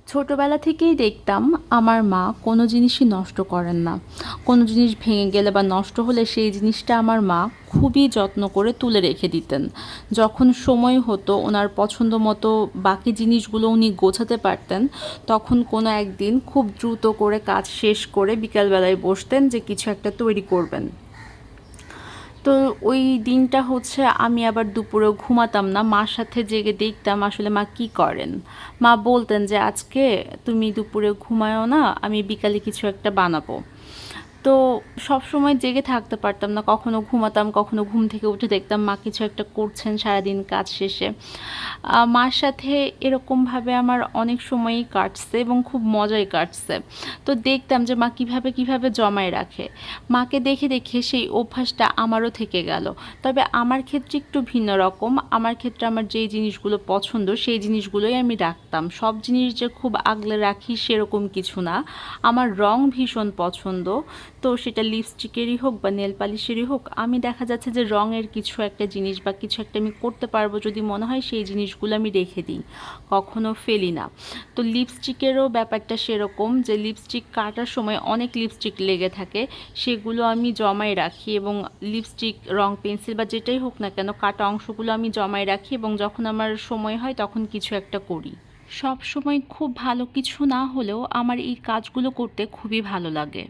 ছোটবেলা থেকেই দেখতাম আমার মা কোনো জিনিসই নষ্ট করেন না। কোনো জিনিস ভেঙে গেলে বা নষ্ট হলে সেই জিনিসটা আমার মা খুবই যত্ন করে তুলে রেখে দিতেন। যখন সময় হতো ওনার পছন্দ মতো বাকি জিনিসগুলো উনি গোছাতে পারতেন, তখন কোনো একদিন খুব দ্রুত করে কাজ শেষ করে বিকালবেলায় বসতেন যে কিছু একটা তৈরি করবেন। তো ওই দিনটা হচ্ছে আমি আবার দুপুরেও ঘুমাতাম না। মার সাথে জেগে দেখতাম আসলে মা কি করেন। মা বলতেন যে, "আজকে তুমি দুপুরে ঘুমায়ও না, আমি বিকালে কিছু একটা বানাবো।" তো সবসময় জেগে থাকতে পারতাম না। কখনো ঘুমাতাম, কখনো ঘুম থেকে উঠে দেখতাম মা কিছু একটা করছেন সারাদিন কাজ শেষে। মার সাথে এরকমভাবে আমার অনেক সময়ই কাটছে এবং খুব মজাই কাটছে। তো দেখতাম যে মা কিভাবে জমায় রাখে। মাকে দেখে সেই অভ্যাসটা আমারও থেকে গেল। তবে আমার ক্ষেত্রে একটু ভিন্ন রকম। আমার ক্ষেত্রে আমার যেই জিনিসগুলো পছন্দ সেই জিনিসগুলোই আমি রাখতাম। সব জিনিস যে খুব আগলে রাখি সেরকম কিছু না। আমার রং ভীষণ পছন্দ। তো সেটা লিপস্টিকেরই হোক বা নেল পালিশেরই হোক, আমি দেখা যাচ্ছে যে রঙের কিছু একটা জিনিস বা কিছু একটা আমি করতে পারবো যদি মনে হয় সেই জিনিসগুলো আমি রেখে দিই, কখনো ফেলি না। তো লিপস্টিকেরও ব্যাপারটা সেরকম যে লিপস্টিক কাটার সময় অনেক লিপস্টিক লেগে থাকে, সেগুলো আমি জমায় রাখি এবং লিপস্টিক, রং পেন্সিল বা যেটাই হোক না কেন কাটা অংশগুলো আমি জমায় রাখি এবং যখন আমার সময় হয় তখন কিছু একটা করি। সব সময় খুব ভালো কিছু না হলেও আমার এই কাজগুলো করতে খুবই ভালো লাগে।